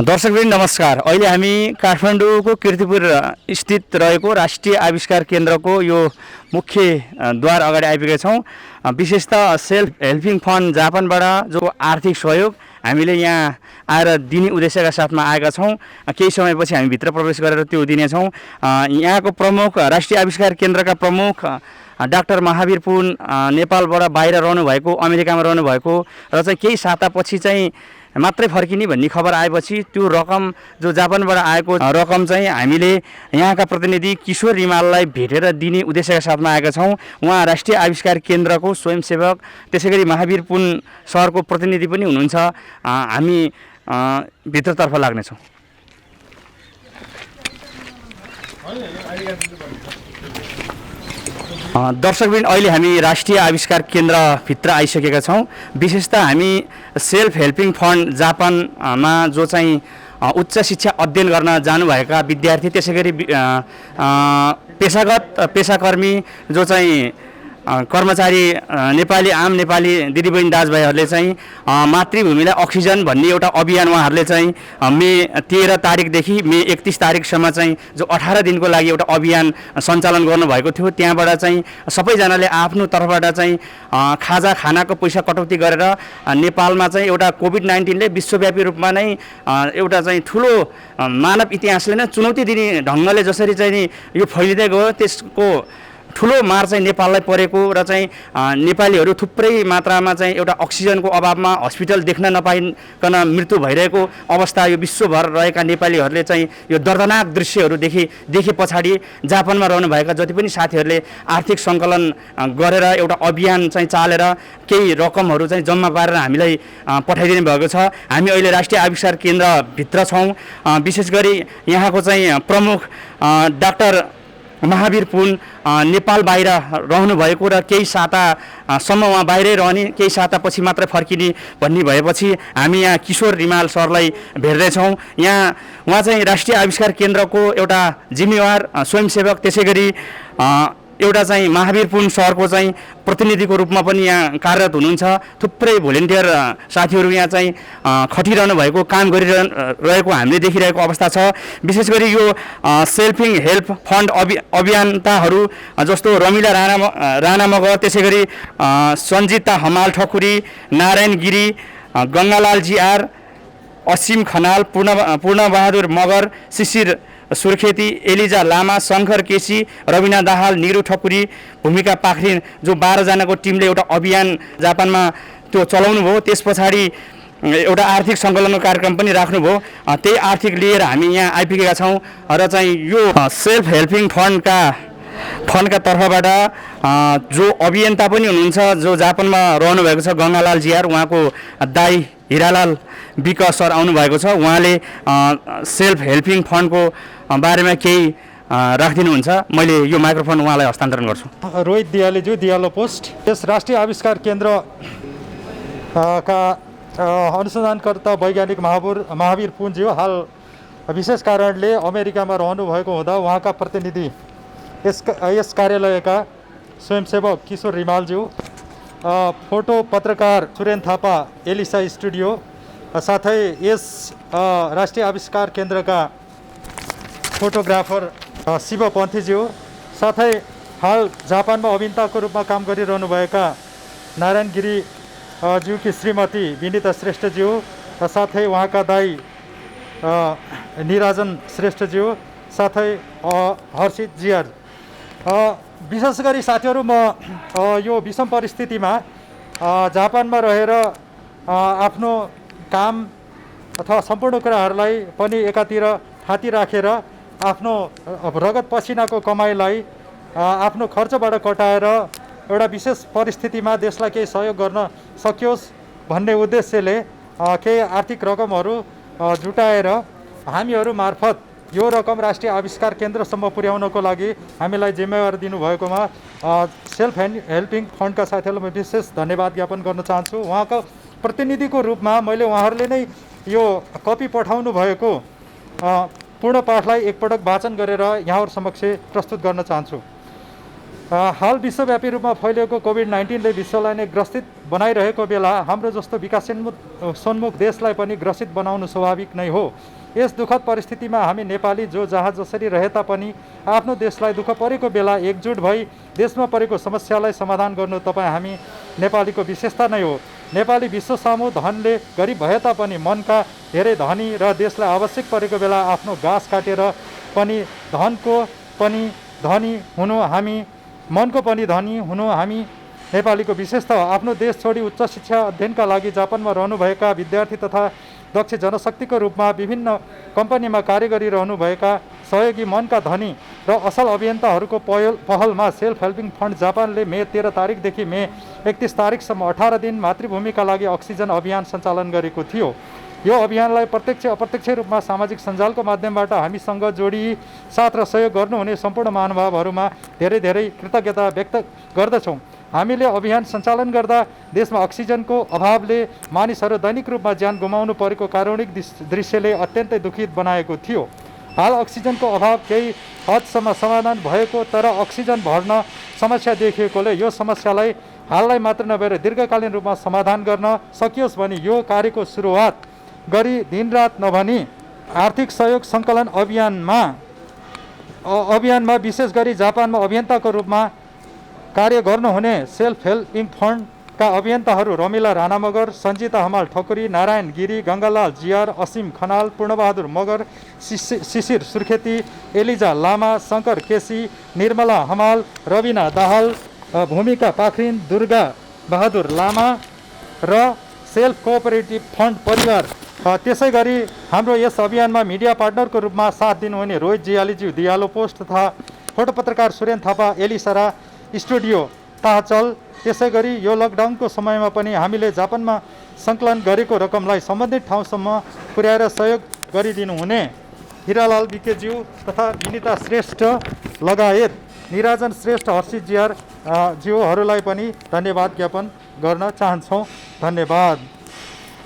दर्शकवृन्द नमस्कार। अहिले हामी काठमाडौँको कीर्तिपुर स्थित रहेको राष्ट्रिय आविष्कार केन्द्रको यो मुख्य द्वार अगाडि आइपुगेका छौँ। विशेषतः सेल्फ हेल्पिङ फन्ड जापानबाट जो आर्थिक सहयोग हामीले यहाँ आएर दिने उद्देश्यका साथमा आएका छौँ। केही समयपछि हामी भित्र प्रवेश गरेर त्यो दिनेछौँ। यहाँको प्रमुख राष्ट्रिय आविष्कार केन्द्रका प्रमुख डाक्टर महावीर पुन नेपालबाट बाहिर रहनुभएको, अमेरिकामा रहनुभएको र चाहिँ केही सातापछि चाहिँ मात्रै फर्किने भन्ने खबर आएपछि त्यो रकम जो जापानबाट आएको रकम चाहिँ हामीले यहाँका प्रतिनिधि किशोर रिमाललाई भेटेर दिने उद्देश्यका साथमा आएका छौँ। उहाँ राष्ट्रिय आविष्कार केन्द्रको स्वयंसेवक, त्यसैगरी महावीर पुन सहरको प्रतिनिधि पनि हुनुहुन्छ। हामी भित्रतर्फ लाग्नेछौँ। दर्शकवृन्द, अहिले हामी राष्ट्रिय आविष्कार केन्द्रभित्र आइसकेका छौँ। विशेषतः हामी सेल्फ हेल्पिङ फन्ड जापानमा जो चाहिँ उच्च शिक्षा अध्ययन गर्न जानुभएका विद्यार्थी, त्यसै गरी पेसाकर्मी जो चाहिँ कर्मचारी नेपाली आम नेपाली दिदीबहिनी दाजुभाइहरूले चाहिँ मातृभूमिलाई अक्सिजन भन्ने एउटा अभियान उहाँहरूले चाहिँ मे 13 तारिकदेखि मे 31 तारिकसम्म चाहिँ जो 18 दिनको लागि एउटा अभियान सञ्चालन गर्नुभएको थियो। त्यहाँबाट चाहिँ सबैजनाले आफ्नो तर्फबाट चाहिँ खानाको पैसा कटौती गरेर नेपालमा चाहिँ एउटा कोभिड-19ले विश्वव्यापी रूपमा नै एउटा चाहिँ ठुलो मानव इतिहासले नै चुनौती दिने ढङ्गले जसरी चाहिँ यो फैलिँदै गयो, त्यसको ठुलो मार चाहिँ नेपाललाई परेको र चाहिँ नेपालीहरू थुप्रै मात्रामा चाहिँ एउटा अक्सिजनको अभावमा हस्पिटल देख्न नपाइकन मृत्यु भइरहेको अवस्था यो विश्वभर रहेका नेपालीहरूले चाहिँ यो दर्दनाक दृश्यहरू देखे पछाडि जापानमा रहनुभएका जति पनि साथीहरूले आर्थिक सङ्कलन गरेर एउटा अभियान चाहिँ चालेर केही रकमहरू चाहिँ जम्मा पारेर हामीलाई पठाइदिनु भएको छ। हामी अहिले राष्ट्रिय आविष्कार केन्द्रभित्र छौँ। विशेष गरी यहाँको चाहिँ प्रमुख डाक्टर महावीर पुन नेपाल बाहिर रहनुभएको र केही सातासम्म उहाँ बाहिरै रहने, केही सातापछि मात्रै फर्किने भन्ने भएपछि हामी यहाँ किशोर रिमाल सरलाई भेट्दैछौँ। यहाँ उहाँ चाहिँ राष्ट्रिय आविष्कार केन्द्रको एउटा जिम्मेवार स्वयंसेवक, त्यसै गरी एउटा चाहिँ महावीर पुन सहरको चाहिँ प्रतिनिधिको रूपमा पनि यहाँ कार्यरत हुनुहुन्छ। थुप्रै भोलिन्टियर साथीहरू यहाँ चाहिँ खटिरहनु भएको, काम गरिरहेको हामीले देखिरहेको अवस्था छ। विशेष गरी यो सेल्फिङ हेल्प फन्ड अभियन्ताहरू जस्तो रमिला राणा मगर, त्यसै गरी सञ्जिता हमाल ठकुरी, नारायण गिरी, गङ्गालाल जिआर, असीम खनाल, पूर्णबहादुर मगर, शिशिर सुर्खेती, एलिजा लामा, शङ्कर केसी, रविना दाहाल, निरु ठकुरी, भूमिका पाखरिन जो 12 जनाको टिमले एउटा अभियान जापानमा त्यो चलाउनु भयो। त्यस पछाडि एउटा आर्थिक सङ्कलनको कार्यक्रम पनि राख्नुभयो। त्यही आर्थिक लिएर हामी यहाँ आइपुगेका छौँ र चाहिँ यो सेल्फ हेल्पिङ फन्डका तर्फबाट जो अभियन्ता पनि हुनुहुन्छ, जो जापानमा रहनुभएको छ, गङ्गालाल जिआर, उहाँको दाई हिरालाल विक सर आउनुभएको छ। उहाँले सेल्फ हेल्पिङ फन्डको बारेमा केही राखिदिनुहुन्छ। मैले यो माइक्रोफोन उहाँलाई हस्तान्तरण गर्छु। रोहित दियालेज्यू, दियालो पोस्ट। यस राष्ट्रिय आविष्कार केन्द्र का अनुसन्धानकर्ता वैज्ञानिक महावीर पुनज्यू हाल विशेष कारणले अमेरिकामा रहनुभएको हुँदा उहाँका प्रतिनिधि यस कार्यालयका स्वयंसेवक किशोर रिमालज्यू, फोटो पत्रकार सुरेन थापा, एलिसा स्टुडियो, साथै यस राष्ट्रिय आविष्कार केन्द्रका फोटोग्राफर शिव पन्थीज्यू, साथै हाल जापानमा अभियन्ताको रूपमा काम गरिरहनुभएका नारायण गिरी ज्यूकी श्रीमती विनिता श्रेष्ठज्यू, साथै उहाँका दाई निराजन श्रेष्ठज्यू, साथै हर्षित जिआर। विशेष गरी साथीहरू, म यो विषम परिस्थितिमा जापानमा रहेर आफ्नो काम अथवा सम्पूर्ण कुराहरूलाई पनि एकातिर थाती राखेर आफ्नो रगत पसिनाको कमाइलाई आफ्नो खर्चबाट कटाएर एउटा विशेष परिस्थितिमा देशलाई केही सहयोग गर्न सकियोस् भन्ने उद्देश्यले केही आर्थिक रकमहरू जुटाएर हामीहरू मार्फत यो रकम राष्ट्रिय आविष्कार केन्द्रसम्म पुर्याउनको लागि हामीलाई जिम्मेवारी दिनुभएकोमा सेल्फ हेल्पिङ फन्डका साथीहरूलाई म विशेष धन्यवाद ज्ञापन गर्न चाहन्छु। उहाँको प्रतिनिधिको रूपमा मैले उहाँहरूले नै यो कपी पठाउनु भएको पूर्ण पाठलाई एकपटक वाचन गरेर यहाँहरू समक्ष प्रस्तुत गर्न चाहन्छु। हाल विश्वव्यापी रूपमा फैलिएको कोभिड-19ले विश्वलाई नै ग्रसित बनाइरहेको बेला हाम्रो जस्तो विकासोन्मुख देशलाई पनि ग्रसित बनाउनु स्वाभाविक नै हो। यस दुःखद परिस्थितिमा हामी नेपाली जो जहाँ जसरी रहे तापनि आफ्नो देशलाई दुःख परेको बेला एकजुट भई देशमा परेको समस्यालाई समाधान गर्नु तपाईँ हामी नेपालीको विशेषता नै हो। नेपाली विश्व सामु धनले गरिब भए तापनि मनका धेरै धनी र देशलाई आवश्यक परेको बेला आफ्नो घाँस काटेर पनि धनको पनि धनी हुनु हामी मनको पनि धनी हुनु हामी नेपालीको विशेषता हो। आफ्नो देश छोडी उच्च शिक्षा अध्ययनका लागि जापानमा रहनुभएका विद्यार्थी तथा दक्ष जनशक्तिको रूपमा विभिन्न कम्पनीमा कार्य गरिरहनुभएका सहयोगी मनका धनी र असल अभियन्ताहरूको पहलमा सेल्फ हेल्पिङ फन्ड जापानले मे 13 तारिकदेखि मे 31 तारिकसम्म 18 दिन मातृभूमिका लागि अक्सिजन अभियान सञ्चालन गरेको थियो। यो अभियानलाई प्रत्यक्ष अप्रत्यक्ष रूपमा सामाजिक सञ्जालको माध्यमबाट हामीसँग जोडी साथ र सहयोग गर्नुहुने सम्पूर्ण महानुभावहरूमा धेरै धेरै कृतज्ञता व्यक्त गर्दछौँ। हामीले अभियान सञ्चालन गर्दा देशमा अक्सिजनको अभावले मानिसहरू दैनिक रूपमा ज्यान गुमाउनु परेको कारुणिक दृश्यले अत्यन्तै दुखित बनाएको थियो। हाल अक्सिजनको अभाव केही हदसम्म समाधान भएको तर अक्सिजन भर्न समस्या देखिएकोले यो समस्यालाई हाललाई मात्र नभएर दीर्घकालीन रूपमा समाधान गर्न सकियोस् भनी यो कार्यको सुरुवात गरी दिनरात नभनी आर्थिक सहयोग सङ्कलन अभियानमा विशेष गरी जापानमा अभियन्ताको रूपमा कार्य गर्नुहुने सेल्फ हेल्पिङ फन्डका अभियन्ताहरू रमिला राणा मगर, सञ्जिता हमाल ठकुरी, नारायण गिरी, गङ्गालाल जियार, असीम खनाल, पूर्णबहादुर मगर, शिशिर सुर्खेती, एलिजा लामा, शङ्कर केसी, निर्मला हमाल, रविना दाहाल, भूमिका पाखरिन, दुर्गा बहादुर लामा र सेल्फ कोअपरेटिभ फन्ड परिवार। त्यसै गरी हाम्रो यस अभियानमा मिडिया पार्टनरको रूपमा साथ दिनुहुने रोहित जियालीज्यू दियालो पोस्ट तथा फोटो पत्रकार सुरेन थापा एलिसरा स्टुडियो ताहचल। त्यसै गरी यो लकडाउनको समयमा पनि हामीले जापानमा सङ्कलन गरेको रकमलाई सम्बन्धित ठाउँसम्म पुर्याएर सहयोग गरिदिनु हुने हिरालाल विकेज्यू तथा विनिता श्रेष्ठ लगायत निराजन श्रेष्ठ हर्षित जियार ज्यूहरूलाई पनि धन्यवाद ज्ञापन गर्न चाहन्छौँ। धन्यवाद।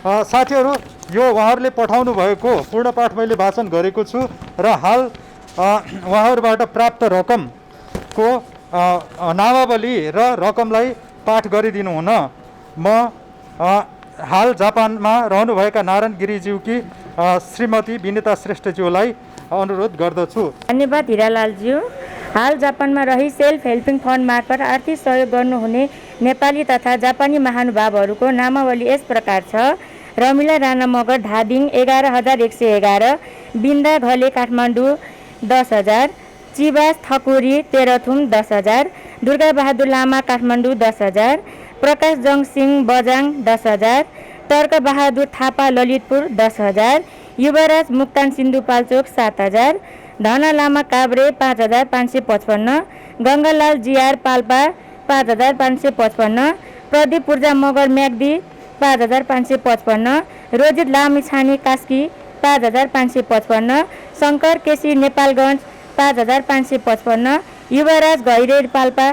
साथीहरू, यो उहाँहरूले पठाउनु भएको पूर्ण पाठ मैले वाचन गरेको छु र हाल उहाँहरूबाट प्राप्त रकमको नामावली र रकमलाई पाठ गरिदिनु हुन म हाल जापानमा रहनुभएका नारायण गिरिज्यूकी श्रीमती विनिता श्रेष्ठज्यूलाई अनुरोध गर्दछु। धन्यवाद हिरालालज्यू। हाल जापानमा रही सेल्फ हेल्पिङ फन्ड मार्फत आर्थिक सहयोग गर्नुहुने नेपाली तथा जापानी महानुभावहरूको नामावली यस प्रकार छ। रमिला राणा मगर धादिङ 11,111, बिन्दा घले काठमाडौँ 10,000, चिबास ठकुरी तेह्रथुम 10,000, दुर्गा बहादुर लामा काठमाडौँ 10,000, प्रकाश जङसिंह बजाङ 10,000, टर्क बहादुर थापा ललितपुर 10,000, युवराज मुक्तान सिन्धुपाल्चोक 7,000, धना लामा काभ्रे 5,555, गङ्गालाल जियार पाल्पा 5,555, प्रदीप पूर्जा मगर म्याग्दी 5,555, रोजित लामिछाने कास्की 5,555, शङ्कर केसी नेपालगञ्ज 5,555, युवराज घैरे पाल्पा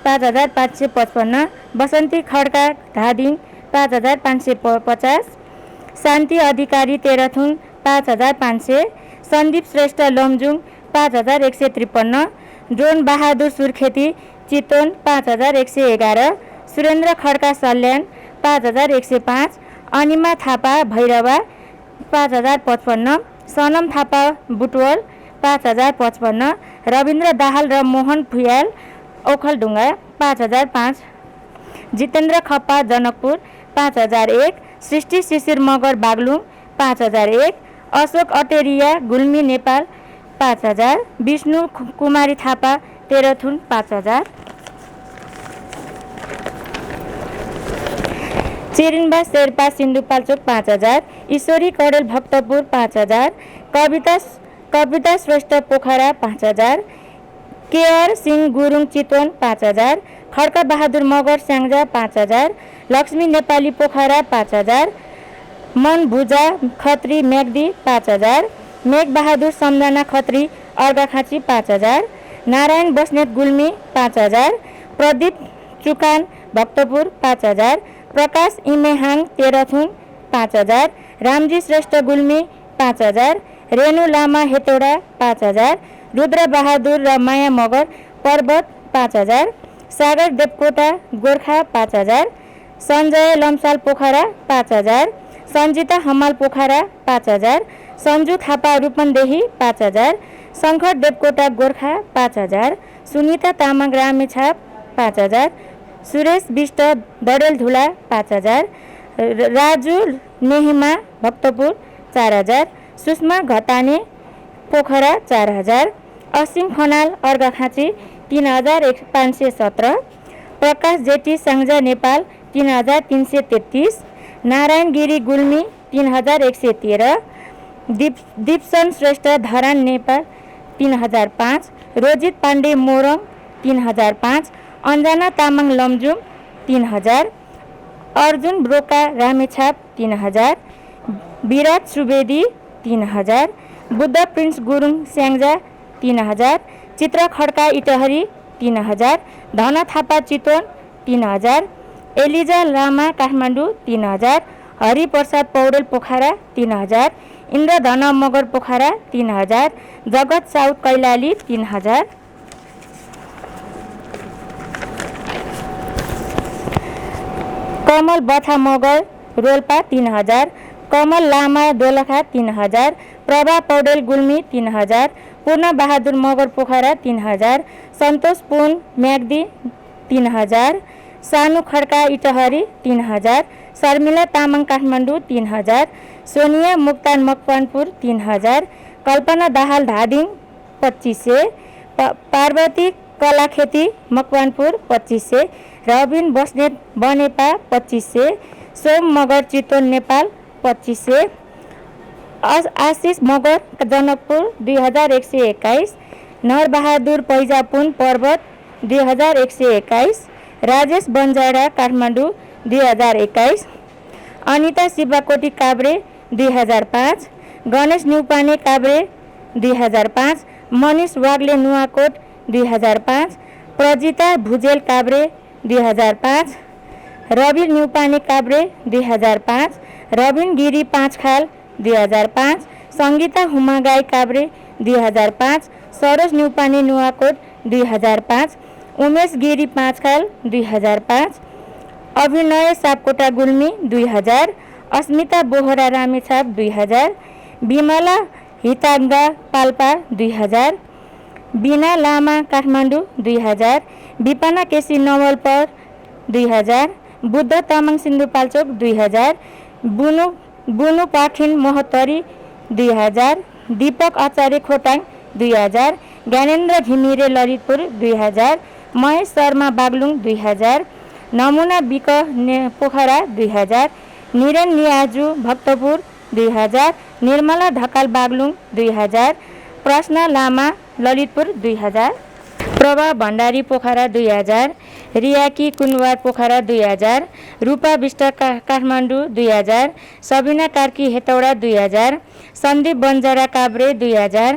5,555, बसन्ती खड्का धादिङ 5,550, शान्ति अधिकारी तेह्रथुम 5,500, सन्दीप श्रेष्ठ लमजुङ 5,153, ड्रोन बहादुर सुर्खेती चितवन 5,111, सुरेन्द्र खड्का सल्यान 5,105, अनिमा थापा भैरवा 5,055, सनम थापा बुटवल 5,055, रविन्द्र दाहाल र मोहन भुयाल ओखलढुङ्गा 5,005, जितेन्द्र खप्पा जनकपुर 5,001, सृष्टि शिशिर मगर बागलुङ 5,001, अशोक अटेरिया गुल्मी नेपाल 5,000, विष्णु कुमारी थापा तेह्रथुम 5,000, चिरिनबा शेर्पा सिन्धुपाल्चोक 5,000, ईश्वरी कडेल भक्तपुर 5,000, कविता श्रेष्ठ पोखरा 5,000, केआर सिंह गुरुङ चितवन 5,000, खड्का बहादुर मगर स्याङ्जा 5,000, लक्ष्मी नेपाली पोखरा 5,000, मन भुजा खत्री म्याग्दी 5,000, मेघ बहादुर सम्झना खत्री अर्घाखाँची 5,000, नारायण बस्नेत गुल्मी 5,000, प्रदीप चुकान भक्तपुर 5,000, प्रकाश इमेहाङ तेह्रथुम 5,000, रामजी श्रेष्ठ गुल्मी 5,000, रेणु लामा हेतौडा 5,000, रुद्र बहादुर र माया मगर पर्वत 5000, सागर देवकोटा गोर्खा 5000, सञ्जय लम्साल पोखरा 5000, सञ्जिता हमाल पोखरा 5000, सञ्जु थापा रूपन्देही 5000, शङ्कर देवकोटा गोर्खा 5000, सुनिता तामाङ रामेछाप 5000, सुरेश विष्ट डडेलधुला 5000, राजु नेहिमा भक्तपुर 4000, सुषमा घताने पोखरा 4000, असिम खनाल अर्घाखाँची 3517, प्रकाश जेठी साङ्जा नेपाल 3333, नारायण गिरी गुल्मी 3113, दीपसन श्रेष्ठ धरान नेपाल 3005, रोजित पाण्डे मोरङ 3005, अन्जना तामाङ लमजुङ 3000, अर्जुन ब्रोका रामेछाप 3000, विराट सुवेदी 3000, बुद्ध प्रिन्स गुरुङ स्याङ्जा 3000, चित्र खड्का इटहरी 3000, धन थापा चितवन 3000, एलिजा लामा काठमाडौँ 3000, हरिप्रसाद पौडेल पोखरा 3000, इन्द्रधन मगर पोखरा 3000, जगत साउद कैलाली 3000, कमल बथा मगर रोल्पा 3000, कमल लामा दोलखा 3000, प्रभा पौडेल गुल्मी 3000, पूर्ण बहादुर मगर पोखरा 3000, सन्तोष पुन म्याग्दी 3000, सानु खड्का इटहरी 3000, शर्मिला तामाङ काठमाडौँ 3000, सोनिया मुक्तान मकवानपुर 3000, कल्पना दाहाल धादिङ 2500, पार्वती कलाखेती मकवानपुर 2500, रबिन बस्नेत बनेपा 2500, सोम मगर चितवन नेपाल 2500, आशिष मगर जनकपुर 2121, नरबहादुर पैजापुन पर्वत 2121, राजेश बन्जारा काठमाडौँ 2021, अनिता शिवाकोटी काभ्रे 2005, गणेश न्युपाने काभ्रे 2005, मनिष वाग्ले नुवाकोट 2005, प्रजिता भुजेल काभ्रे 2005, रवि न्युपाने काभ्रे 2005, रबिन गिरी पाँचखाल 2005, सङ्गीता हुमागाई काभ्रे 2005, सरोज न्युपाने नुवाकोट 2005, उमेश गिरी पाँचखाल 2005, अभिनय सापकोटा गुल्मी 2000, अस्मिता बोहरा रामेछाप 2000, बिमला हिताङ्गा पाल्पा 2000, बिना लामा काठमाडौँ 2000, विपना केसी नवलपर 2000, बुद्ध तामाङ सिन्धुपाल्चोक 2000, बुनु पाखिन महोत्तरी 2000, दीपक आचार्य खोटाङ 2000, ज्ञानेन्द्र घिमिरे ललितपुर 2000, महेश शर्मा बागलुङ 2000, नमुना बिक पोखरा 2000, निरन नियाजु भक्तपुर 2000, निर्मला ढकाल बागलुङ 2000, प्रश्न लामा ललितपुर 2000, प्रभा भण्डारी पोखरा 2000, रियाकी कुनवार पोखरा 2000, रूपा विष्ट काठमाडौँ 2000, सबिना कार्की हेटौडा 2000, सन्दीप बन्जारा काभ्रे 2000,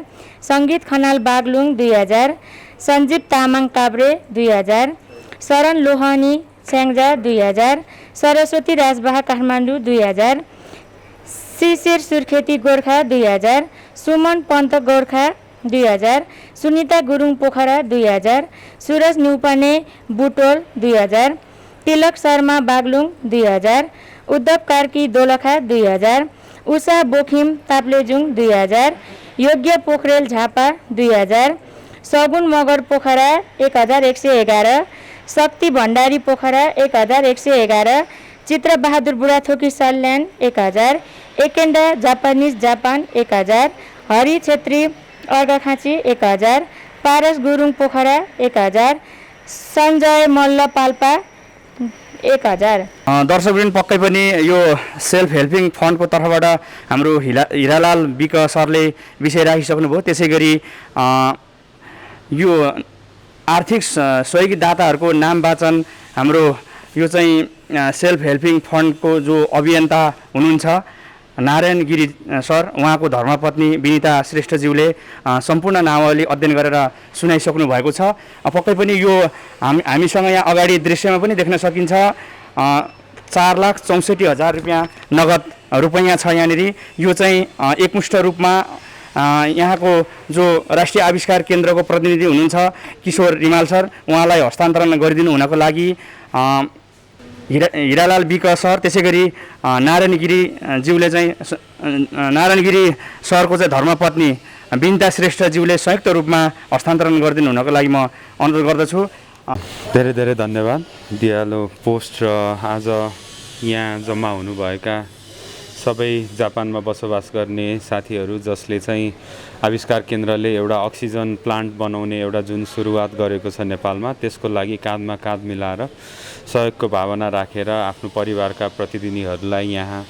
सङ्गीत खनाल बागलुङ 2000, सञ्जीव तामाङ काभ्रे 2000, शरण लोहनी स्याङ्जा 2000, सरस्वती राजबाहा काठमाडौँ 2000, शिशिर सुर्खेती गोर्खा 2000, सुमन पन्त गोर्खा 2000, सुनिता गुरुङ पोखरा 2000, सुरज न्युपाने बुटोल 2000, तिलक शर्मा बागलुङ 2000, उद्धव कार्की दोलखा 2000, उषा बोखिम ताप्लेजुङ 2000, योग्य पोखरेल झापा 2000, सगुन मगर पोखरा 1111, शक्ति भण्डारी पोखरा 1111, चित्र बहादुर बुढाथोकी सल्यान 1000, एकेन्डा जापानिज जापान 1000, हरि छेत्री अर्घाखाँची 1000, पारस गुरुङ पोखरा 1000, सञ्जय मल्ल पाल्पा 1000। दर्शकवृन्द पक्कै पनि यो सेल्फ हेल्पिङ फन्डको तर्फबाट हाम्रो हिरालाल बिक सरले विषय राखिसक्नुभयो। त्यसै गरी यो आर्थिक सहयोगी दाताहरूको नाम वाचन हाम्रो यो चाहिँ सेल्फ हेल्पिङ फन्डको जो अभियन्ता हुनुहुन्छ नारायण गिरी सर, उहाँको धर्मपत्नी विनिता श्रेष्ठज्यूले सम्पूर्ण नामावली अध्ययन गरेर सुनाइसक्नु भएको छ। पक्कै पनि यो हामीसँग यहाँ अगाडि दृश्यमा पनि देख्न सकिन्छ 4,64,000 रुपियाँ नगद रुपैयाँ छ यहाँनिर। यो चाहिँ एकमुष्ट रूपमा यहाँको जो राष्ट्रिय आविष्कार केन्द्रको प्रतिनिधि हुनुहुन्छ किशोर रिमाल सर, उहाँलाई हस्तान्तरण गरिदिनु हुनको लागि हिरालाल विक सर, त्यसै गरी नारायणगिरीज्यूले चाहिँ नारायणगिरी सरको चाहिँ धर्मपत्नी बिन्ता श्रेष्ठज्यूले संयुक्त रूपमा हस्तान्तरण गरिदिनु हुनको लागि म अनुरोध गर्दछु। धेरै धेरै धन्यवाद। दियालो पोस्ट र आज यहाँ जम्मा हुनुभएका सबै जापानमा बसोबास गर्ने साथीहरू जसले चाहिँ आविष्कार केन्द्रले एउटा अक्सिजन प्लान्ट बनाउने एउटा जुन सुरुवात गरेको छ नेपालमा, त्यसको लागि काँधमा काँध मिलाएर सहयोगको भावना राखेर आफ्नो परिवारका प्रतिनिधिहरूलाई यहाँ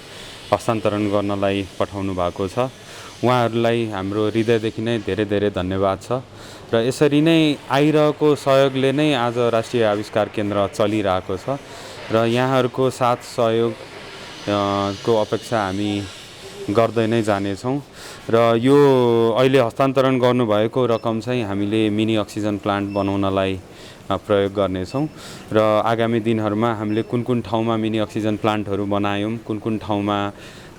हस्तान्तरण गर्नलाई पठाउनु भएको छ। उहाँहरूलाई हाम्रो हृदयदेखि नै धेरै धेरै धन्यवाद छ र यसरी नै आइरहेको सहयोगले नै आज राष्ट्रिय आविष्कार केन्द्र चलिरहेको छ र यहाँहरूको साथ सहयोग को अपेक्षा हामी गर्दै नै जानेछौँ र यो अहिले हस्तान्तरण गर्नुभएको रकम चाहिँ हामीले मिनी अक्सिजन प्लान्ट बनाउनलाई प्रयोग गर्नेछौँ र आगामी दिनहरूमा हामीले कुन कुन ठाउँमा मिनी अक्सिजन प्लान्टहरू बनायौँ, कुन कुन ठाउँमा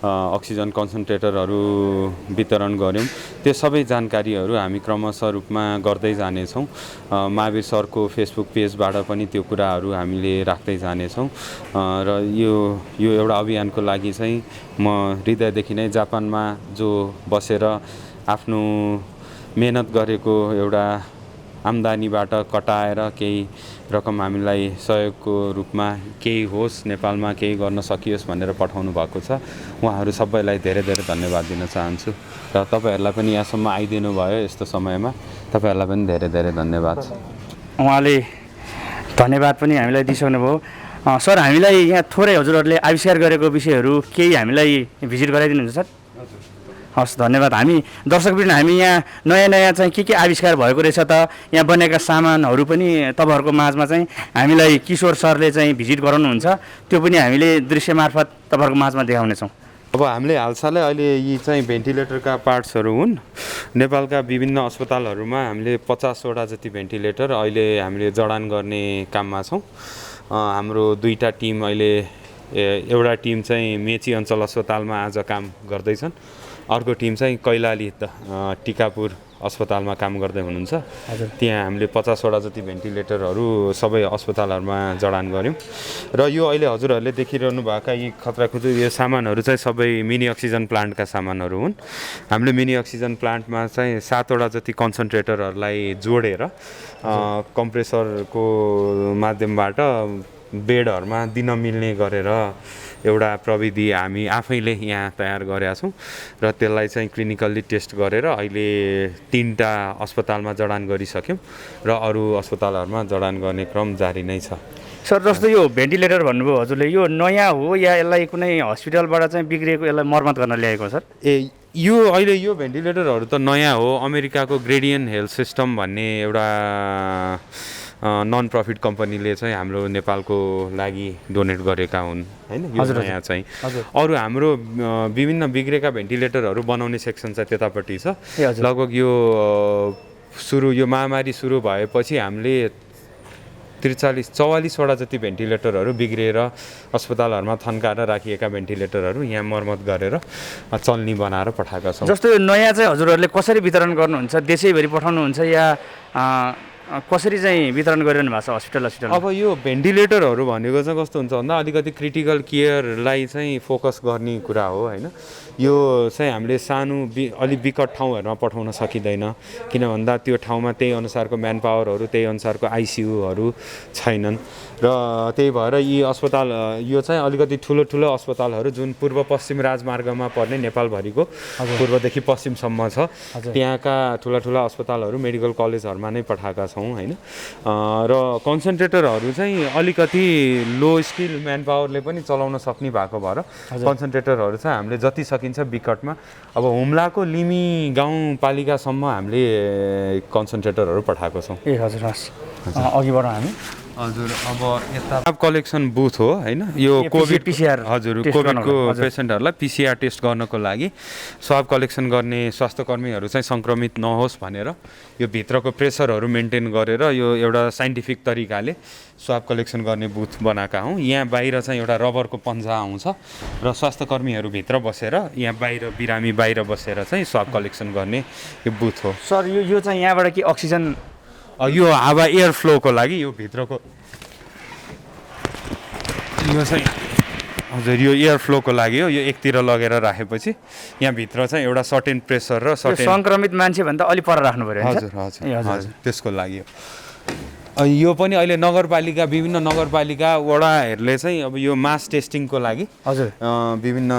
अक्सिजन कन्सन्ट्रेटरहरू वितरण गऱ्यौँ, त्यो सबै जानकारीहरू हामी क्रमशः रूपमा गर्दै जानेछौँ। महावीर सरको फेसबुक पेजबाट पनि त्यो कुराहरू हामीले राख्दै जानेछौँ र यो एउटा अभियानको लागि चाहिँ म हृदयदेखि नै जापानमा जो बसेर आफ्नो मेहनत गरेको एउटा आम्दानीबाट कटाएर केही रकम हामीलाई सहयोगको रूपमा केही होस्, नेपालमा केही गर्न सकियोस् भनेर पठाउनु भएको छ। उहाँहरू सबैलाई धेरै धेरै धन्यवाद दिन चाहन्छु र तपाईँहरूलाई पनि यहाँसम्म आइदिनु भयो यस्तो समयमा, तपाईँहरूलाई पनि धेरै धेरै धन्यवाद। उहाँले धन्यवाद पनि हामीलाई दिइसक्नुभयो। सर, हामीलाई यहाँ थोरै हजुरहरूले आविष्कार गरेको विषयहरू केही हामीलाई भिजिट गराइदिनुहुन्छ सर? हस्, धन्यवाद। हामी दर्शकवृन्द, हामी यहाँ नयाँ नयाँ चाहिँ के आविष्कार भएको रहेछ त, यहाँ बनेका सामानहरू पनि तपाईँहरूको माझमा चाहिँ हामीलाई किशोर सरले चाहिँ भिजिट गराउनुहुन्छ, त्यो पनि हामीले दृश्य मार्फत तपाईँहरूको माझमा देखाउनेछौँ। अब हामीले हालसालै अहिले यी चाहिँ भेन्टिलेटरका पार्ट्सहरू हुन्। नेपालका विभिन्न अस्पतालहरूमा हामीले 50वटा जति भेन्टिलेटर अहिले हामीले जडान गर्ने काममा छौँ। हाम्रो दुईवटा टिम अहिले, एउटा टिम चाहिँ मेची अञ्चल अस्पतालमा आज काम गर्दैछन्, अर्को टिम चाहिँ कैलाली टिकापुर अस्पतालमा काम गर्दै हुनुहुन्छ। त्यहाँ हामीले 50वटा जति भेन्टिलेटरहरू सबै अस्पतालहरूमा जडान गऱ्यौँ र यो अहिले हजुरहरूले देखिरहनु भएका यी खतराखुतु यो सामानहरू चाहिँ सबै मिनी अक्सिजन प्लान्टका सामानहरू हुन्। हामीले मिनी अक्सिजन प्लान्टमा चाहिँ 7वटा जति कन्सन्ट्रेटरहरूलाई जोडेर कम्प्रेसरको माध्यमबाट बेडहरूमा दिन मिल्ने गरेर एउटा प्रविधि हामी आफैले यहाँ तयार गरेका छौँ र त्यसलाई चाहिँ क्लिनिकल्ली टेस्ट गरेर अहिले 3वटा अस्पतालमा जडान गरिसक्यौँ र अरू अस्पतालहरूमा जडान गर्ने क्रम जारी नै छ। सर, जस्तो यो भेन्टिलेटर भन्नुभयो हजुरले, यो नयाँ हो या यसलाई कुनै हस्पिटलबाट चाहिँ बिग्रिएको यसलाई मर्मत गर्न ल्याएको सर? यो अहिले यो भेन्टिलेटरहरू त नयाँ हो। अमेरिकाको ग्रेडियन हेल्थ सिस्टम भन्ने एउटा नन प्रफिट कम्पनीले चाहिँ हाम्रो नेपालको लागि डोनेट गरेका हुन् हैन। यो नयाँ चाहिँ अरू हाम्रो विभिन्न बिग्रेका भेन्टिलेटरहरू बनाउने सेक्सन चाहिँ त्यतापट्टि छ। लगभग यो यो महामारी सुरु भएपछि हामीले 44वटा जति भेन्टिलेटरहरू बिग्रिएर अस्पतालहरूमा थन्काएर राखिएका भेन्टिलेटरहरू यहाँ मर्मत गरेर चल्नी बनाएर पठाएका छौँ। जस्तो यो नयाँ चाहिँ हजुरहरूले कसरी वितरण गर्नुहुन्छ? देशैभरि पठाउनुहुन्छ या कसरी चाहिँ वितरण गरिरहनु भएको छ हस्पिटल? अब यो भेन्टिलेटरहरू भनेको चाहिँ कस्तो हुन्छ भन्दा अलिकति क्रिटिकल केयरलाई चाहिँ फोकस गर्ने कुरा हो हैन। यो चाहिँ हामीले सानो अलि विकट ठाउँहरूमा पठाउन सकिँदैन, किन भन्दा त्यो ठाउँमा त्यही अनुसारको म्यान पावरहरू, त्यही अनुसारको आइसियुहरू छैनन् र त्यही भएर यी अस्पताल यो चाहिँ अलिकति ठुलो ठुलो अस्पतालहरू जुन पूर्व पश्चिम राजमार्गमा पर्ने नेपालभरिको पूर्वदेखि पश्चिमसम्म छ, त्यहाँका ठुला ठुला अस्पतालहरू मेडिकल कलेजहरूमा नै पठाएका छौँ हैन। र कन्सन्ट्रेटरहरू चाहिँ अलिकति लो स्किल म्यान पावरले पनि चलाउन सक्ने भएको भएर कन्सन्ट्रेटरहरू चाहिँ हामीले जति सकिन्छ विकटमा, अब हुम्लाको लिमी गाउँपालिकासम्म हामीले कन्सन्ट्रेटरहरू पठाएको छौँ। ए हजुर, हस्, अघि बढौँ हामी। हजुर अब यता स्वाब कलेक्सन बुथ हो हैन यो कोभिड PCR हजुर टेस्ट कोभिडको गर्नको, हजुर। पेसेन्टहरूलाई PCR टेस्ट गर्नको लागि स्वाब कलेक्सन गर्ने स्वास्थ्यकर्मीहरू चाहिँ सङ्क्रमित नहोस् भनेर यो भित्रको प्रेसरहरू मेन्टेन गरेर यो एउटा साइन्टिफिक तरिकाले स्वाब कलेक्सन गर्ने बुथ बनाएका हौँ। यहाँ बाहिर चाहिँ एउटा रबरको पन्जा आउँछ र स्वास्थ्यकर्मीहरू भित्र बसेर यहाँ बाहिर बिरामी बाहिर बसेर चाहिँ स्वाब कलेक्सन गर्ने यो बुथ हो। सर यो चाहिँ यहाँबाट कि अक्सिजन यो हावा एयर फ्लोको लागि यो भित्रको यो चाहिँ हजुर यो एयर फ्लोको लागि हो। यो एकतिर लगेर राखेपछि यहाँभित्र चाहिँ एउटा सर्टेन प्रेसर र सर्टेन सङ्क्रमित मान्छे भन्दा अलि पर राख्नु पर्यो हजुर हजुर हजुर त्यसको लागि हो। यो पनि अहिले नगरपालिका विभिन्न नगरपालिका वडाहरूले चाहिँ अब यो मास टेस्टिङको लागि हजुर विभिन्न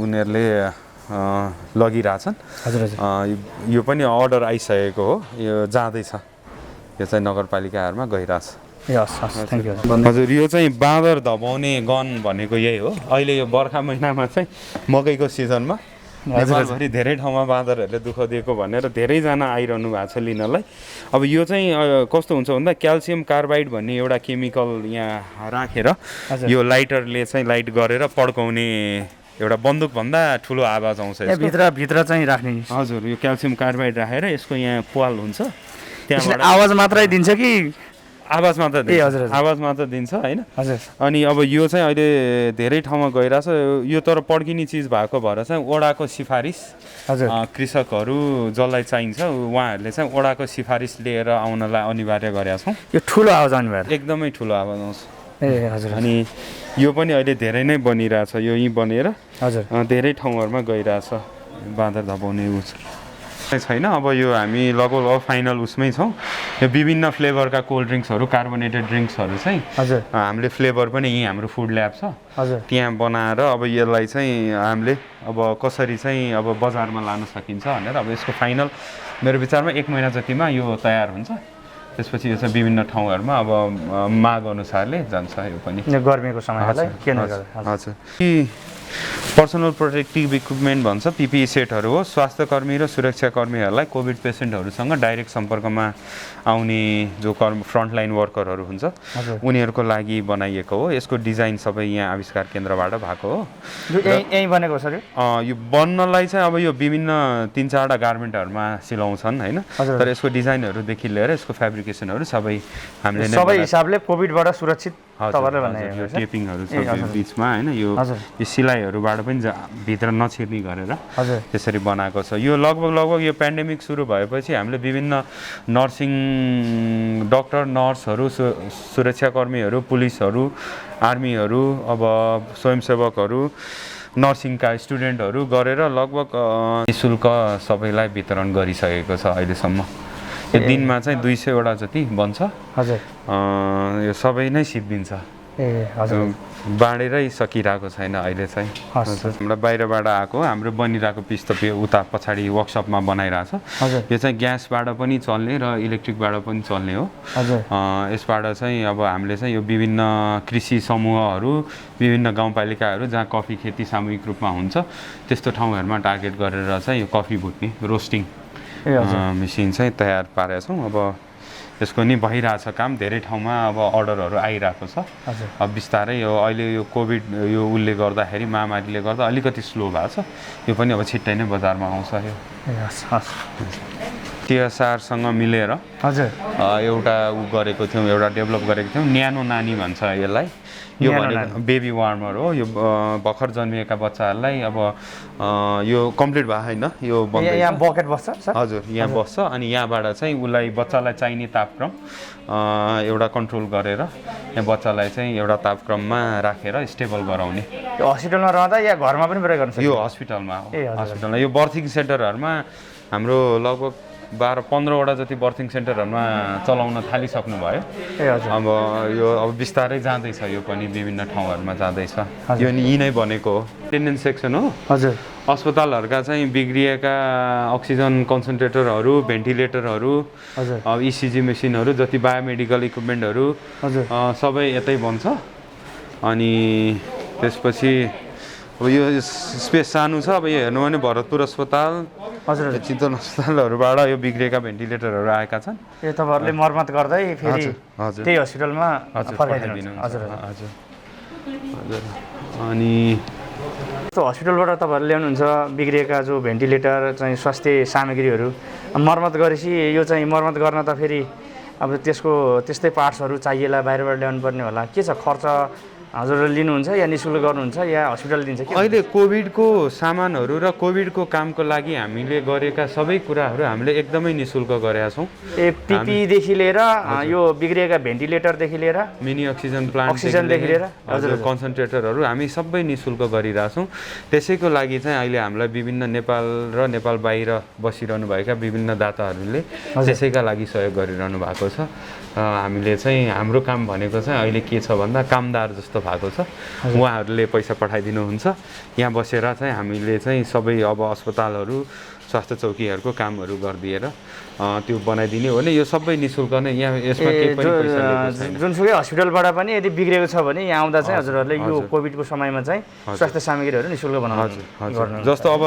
उनीहरूले लगिरहेछन्। हजुर हजुर यो पनि अर्डर आइसकेको हो। यो जाँदैछ यो चाहिँ नगरपालिकाहरूमा गइरहेछ। ए हस् हस् थ्याङ्क यू हजुर यो चाहिँ बाँदर धपाउने गन भनेको यही हो। अहिले यो बर्खा महिनामा चाहिँ मकैको सिजनमा नेपालभरि धेरै ठाउँमा बाँदरहरूले दुःख दिएको भनेर धेरैजना आइरहनु भएको छ लिनलाई। अब यो चाहिँ कस्तो हुन्छ भन्दा क्याल्सियम कार्बाइड भन्ने एउटा केमिकल यहाँ राखेर यो लाइटरले चाहिँ लाइट गरेर पड्काउने एउटा बन्दुकभन्दा ठुलो आवाज आउँछ यसको। भित्र चाहिँ राख्ने हजुर यो क्याल्सियम कार्बाइड राखेर यसको यहाँ पाल हुन्छ त्यहाँबाट आवाज मात्रै दिन्छ कि आवाज मात्र ए हजुर दिन्छ आवाज मात्र दिन्छ होइन। हजुर अनि अब यो चाहिँ अहिले धेरै ठाउँमा गइरहेछ यो तर पड्किने चिज भएको भएर चाहिँ वडाको सिफारिस हजुर कृषकहरू जसलाई चाहिन्छ उहाँहरूले चाहिँ वडाको सिफारिस लिएर आउनलाई अनिवार्य गरेका छौँ। यो ठुलो आवाज आउने भएर एकदमै ठुलो आवाज आउँछ। ए हजुर अनि यो पनि अहिले धेरै नै बनिरहेछ। यो यहीँ बनेर हजुर धेरै ठाउँहरूमा गइरहेछ बाँदर धपाउने छैन। अब यो हामी लगभग फाइनल उसमै छौँ। यो विभिन्न फ्लेभरका कोल्ड ड्रिङ्क्सहरू कार्बोनेटेड ड्रिङ्क्सहरू चाहिँ हजुर हामीले फ्लेभर पनि यहीँ हाम्रो फुड ल्याब छ हजुर त्यहाँ बनाएर अब यसलाई चाहिँ हामीले अब कसरी चाहिँ अब बजारमा लान सकिन्छ भनेर अब यसको फाइनल मेरो विचारमा 1 महिना जतिमा यो तयार हुन्छ। त्यसपछि यो चाहिँ विभिन्न ठाउँहरूमा अब माग अनुसारले जान्छ। यो पनि गर्मीको समयलाई केन्द्र गरेर हजुर पर्सनल प्रोटेक्टिभ इक्विपमेन्ट भन्छ पिपिई सेटहरू हो। स्वास्थ्यकर्मी र सुरक्षाकर्मीहरूलाई कोभिड पेसेन्टहरूसँग डाइरेक्ट सम्पर्कमा आउने जो फ्रन्टलाइन वर्करहरू हुन्छ उनीहरूको लागि बनाइएको हो। यसको डिजाइन सबै यहाँ आविष्कार केन्द्रबाट भएको हो। यहीँ बनेको सर यो बन्नलाई चाहिँ अब यो विभिन्न 3-4वटा गार्मेन्टहरूमा सिलाउँछन् होइन। तर यसको डिजाइनदेखि लिएर यसको फेब्रिकेसनहरू सबै हामीले सबै हिसाबले कोभिडबाट सुरक्षित यो टेपिङहरू छ बिचमा होइन। यो सिलाइहरूबाट पनि भित्र नछिर्ने गरेर त्यसरी बनाएको छ। यो लगभग यो पेन्डेमिक सुरु भएपछि हामीले विभिन्न नर्सिङ डक्टर नर्सहरू सुरक्षाकर्मीहरू पुलिसहरू आर्मीहरू अब स्वयंसेवकहरू नर्सिङका स्टुडेन्टहरू गरेर लगभग निःशुल्क सबैलाई वितरण गरिसकेको छ अहिलेसम्म। यो दिनमा चाहिँ 200वटा जति बन्छ। हजुर यो सबै नै सिद्धिन्छ। ए हजुर बाँडेरै सकिरहेको छैन अहिले चाहिँ। हाम्रो बाहिरबाट आएको हाम्रो बनिरहेको पिस त उता पछाडि वर्कसपमा बनाइरहेछ। यो चाहिँ ग्यासबाट पनि चल्ने र इलेक्ट्रिकबाट पनि चल्ने हो। यसबाट चाहिँ अब हामीले चाहिँ यो विभिन्न कृषि समूहहरू विभिन्न गाउँपालिकाहरू जहाँ कफी खेती सामूहिक रूपमा हुन्छ त्यस्तो ठाउँहरूमा टार्गेट गरेर चाहिँ यो कफी भुट्ने रोस्टिङ मेसिन चाहिँ तयार पारेका छौँ। अब यसको नि भइरहेछ काम धेरै ठाउँमा अब अर्डरहरू आइरहेको छ। अब बिस्तारै यो अहिले यो कोभिड यो उसले गर्दाखेरि महामारीले गर्दा अलिकति स्लो भएको छ। यो पनि अब छिट्टै नै बजारमा आउँछ। यो TSR-सँग मिलेर हजुर एउटा गरेको थियौँ एउटा डेभलप गरेको थियौँ न्यानो नानी भन्छ यसलाई। यो भनेको बेबी वार्मर हो। यो भर्खर जन्मिएका बच्चाहरूलाई अब यो कम्प्लिट भयो होइन यो यहाँ बकेट बस्छ हजुर यहाँ बस्छ अनि यहाँबाट चाहिँ उसलाई बच्चालाई चाहिने तापक्रम एउटा कन्ट्रोल गरेर यहाँ बच्चालाई चाहिँ एउटा तापक्रममा राखेर स्टेबल गराउने। यो हस्पिटलमा रहँदा या घरमा पनि प्रयोग गर्न सक्छ? यो हस्पिटलमा हो। हस्पिटलमा यो बर्थिङ सेन्टरहरूमा हाम्रो लगभग 12-15वटा जति बर्थिङ सेन्टरहरूमा चलाउन थालिसक्नु भयो। अब यो अब बिस्तारै जाँदैछ। यो पनि विभिन्न ठाउँहरूमा जाँदैछ। यो यही नै बनेको हो टेन्डेन्स सेक्सन हो। हजुर अस्पतालहरूका चाहिँ बिग्रिएका अक्सिजन कन्सन्ट्रेटरहरू भेन्टिलेटरहरू अब ECG मेसिनहरू जति बायोमेडिकल इक्विपमेन्टहरू सबै यतै बन्छ। अनि त्यसपछि अब यो स्पेस सानो छ। अब यो हेर्नु भने भरतपुर अस्पताल हजुर, हजुर। यो चितवन अस्पतालहरूबाट यो बिग्रेका भेन्टिलेटरहरू आएका छन्। यो तपाईँहरूले मर्मत गर्दै फेरि हजुर, हजुर। त्यही हस्पिटलमा हजुर फर्काइदिनुहुन्छ। पठाइदिनुहुन्छ। हजुर, हजुर हजुर अनि त्यो हस्पिटलबाट तपाईँहरूले ल्याउनुहुन्छ बिग्रिएका जो भेन्टिलेटर चाहिँ स्वास्थ्य सामग्रीहरू मर्मत गरेपछि यो चाहिँ मर्मत गर्न त फेरि अब त्यस्तै पार्ट्सहरू चाहिएला बाहिरबाट ल्याउनु पर्ने होला। के छ खर्च हजुरहरूले लिनुहुन्छ या निःशुल्क गर्नुहुन्छ या हस्पिटल दिन्छ के? अहिले कोभिडको सामानहरू र कोभिडको कामको लागि हामीले गरेका सबै कुराहरू हामीले एकदमै निःशुल्क गरेका छौँ। पिपीदेखि लिएर यो बिग्रिएका भेन्टिलेटरदेखि लिएर मिनी अक्सिजन प्लान्ट अक्सिजनदेखि लिएर हजुर कन्सन्ट्रेटरहरू हामी सबै निःशुल्क गरिरहेछौँ। त्यसैको लागि चाहिँ अहिले हामीलाई विभिन्न नेपाल र नेपाल बाहिर बसिरहनुभएका विभिन्न दाताहरूले त्यसैका लागि सहयोग गरिरहनु भएको छ। हामीले चाहिँ हाम्रो काम भनेको चाहिँ अहिले के छ भन्दा कामदार जस्तो भएको छ। उहाँहरूले पैसा पठाइदिनुहुन्छ, यहाँ बसेर चाहिँ हामीले चाहिँ सबै अब अस्पतालहरू स्वास्थ्य चौकीहरूको कामहरू गरिदिएर त्यो बनाइदिने हो भने यो सबै निःशुल्क नै, यहाँ यसमा केही पनि पैसा लिएको छैन। जुनसुकै हस्पिटलबाट पनि यदि बिग्रेको छ भने यहाँ आउँदा चाहिँ हजुरहरूले यो कोभिडको समयमा चाहिँ स्वास्थ्य सामग्रीहरू निःशुल्क बनाउनु। जस्तो अब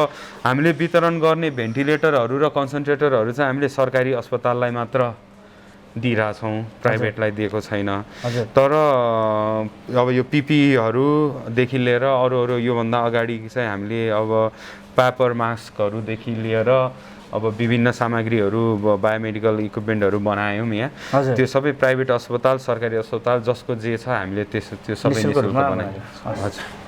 हामीले वितरण गर्ने भेन्टिलेटरहरू र कन्सन्ट्रेटरहरू चाहिँ हामीले सरकारी अस्पताललाई मात्र दिइरहेछौँ, प्राइभेटलाई दिएको छैन। तर अब यो पिपीहरूदेखि लिएर अरू योभन्दा अगाडि चाहिँ हामीले अब पेपर मास्कहरूदेखि लिएर अब विभिन्न सामग्रीहरू बायोमेडिकल इक्विपमेन्टहरू बनायौँ यहाँ। त्यो सबै प्राइभेट अस्पताल सरकारी अस्पताल जसको जे छ हामीले त्यो सबै निःशुल्क बनायौँ। हजुर।